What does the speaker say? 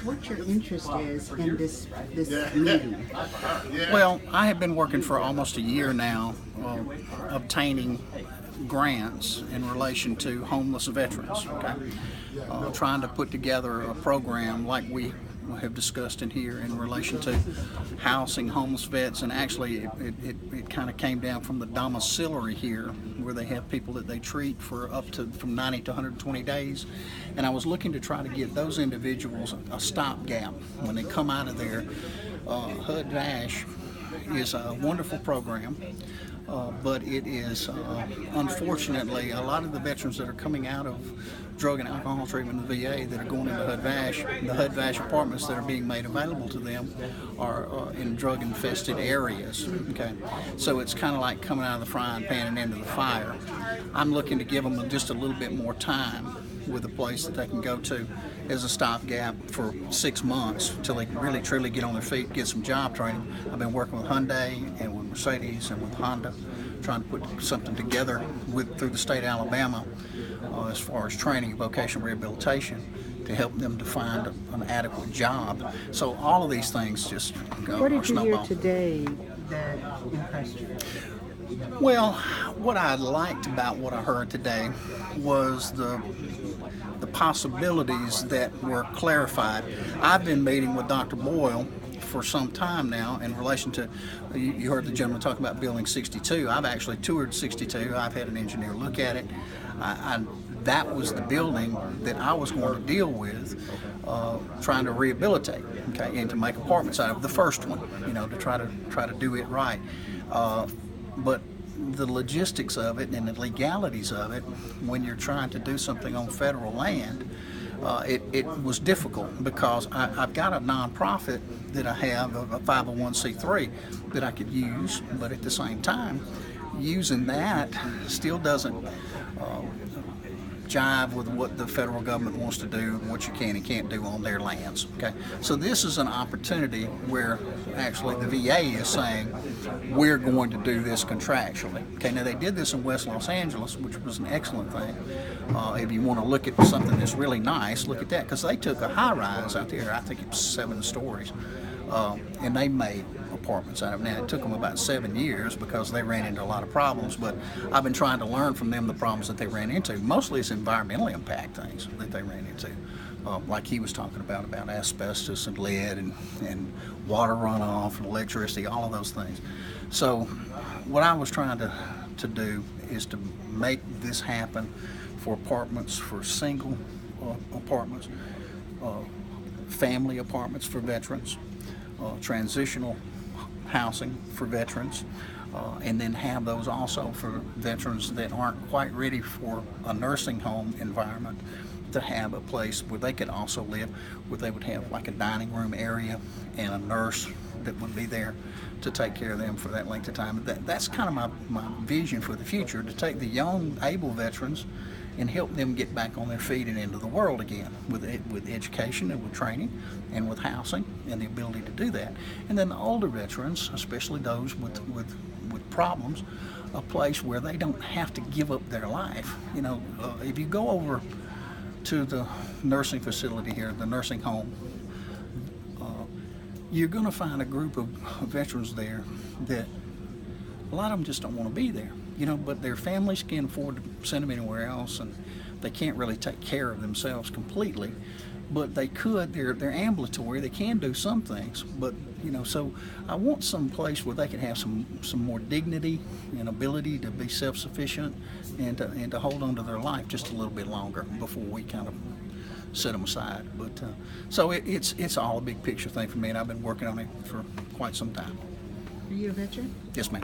What your interest is in this meeting? Well, I have been working for almost a year now, obtaining grants in relation to homeless veterans. Okay, trying to put together a program like we have discussed in here in relation to housing homeless vets, and actually it kind of came down from the domiciliary here, where they have people that they treat for up to from 90 to 120 days, and I was looking to try to give those individuals a stopgap when they come out of there. HUD-VASH is a wonderful program, but it is unfortunately a lot of the veterans that are coming out of drug and alcohol treatment in the VA that are going into HUD-VASH, the HUD-VASH apartments that are being made available to them are in drug-infested areas. Okay, so it's kind of like coming out of the frying pan and into the fire. I'm looking to give them just a little bit more time with a place that they can go to as a stopgap for 6 months until they can really truly get on their feet, get some job training. I've been working with Hyundai and with Mercedes and with Honda, trying to put something together through the state of Alabama as far as training and vocational rehabilitation to help them to find an adequate job. So all of these things just go. What did you hear today that impressed you? Well, what I liked about what I heard today was the possibilities that were clarified. I've been meeting with Dr. Boyle for some time now in relation to, you heard the gentleman talk about Building 62. I've actually toured 62. I've had an engineer look at it. That was the building that I was going to deal with, trying to rehabilitate, okay, and to make apartments out of the first one, you know, to try to do it right. But the logistics of it and the legalities of it, when you're trying to do something on federal land, it was difficult because I've got a nonprofit that I have, a 501c3 that I could use, but at the same time, using that still doesn't jive with what the federal government wants to do and what you can and can't do on their lands. Okay, so this is an opportunity where actually the VA is saying we're going to do this contractually. Okay, now they did this in West Los Angeles, which was an excellent thing. If you want to look at something that's really nice, look at that, because they took a high rise out there. I think it was 7 stories, and they made apartments out of it. Now, it took them about 7 years because they ran into a lot of problems, but I've been trying to learn from them the problems that they ran into. Mostly it's environmental impact things that they ran into, like he was talking about asbestos and lead and water runoff and electricity, all of those things. So what I was trying to do is to make this happen for apartments, for single apartments, family apartments for veterans, transitional housing for veterans, and then have those also for veterans that aren't quite ready for a nursing home environment, to have a place where they could also live, where they would have like a dining room area and a nurse that would be there to take care of them for that length of time. That's kind of my vision for the future, to take the young, able veterans and help them get back on their feet and into the world again with education and with training and with housing and the ability to do that. And then the older veterans, especially those with problems, a place where they don't have to give up their life. You know, if you go over to the nursing facility here, the nursing home, you're going to find a group of veterans there that a lot of them just don't want to be there. You know, but their families can't afford to send them anywhere else, and they can't really take care of themselves completely. But they could. They're ambulatory. They can do some things. But you know, so I want some place where they can have some more dignity and ability to be self-sufficient and to hold on to their life just a little bit longer before we kind of set them aside. But so it's all a big picture thing for me, and I've been working on it for quite some time. Are you a veteran? Yes, ma'am.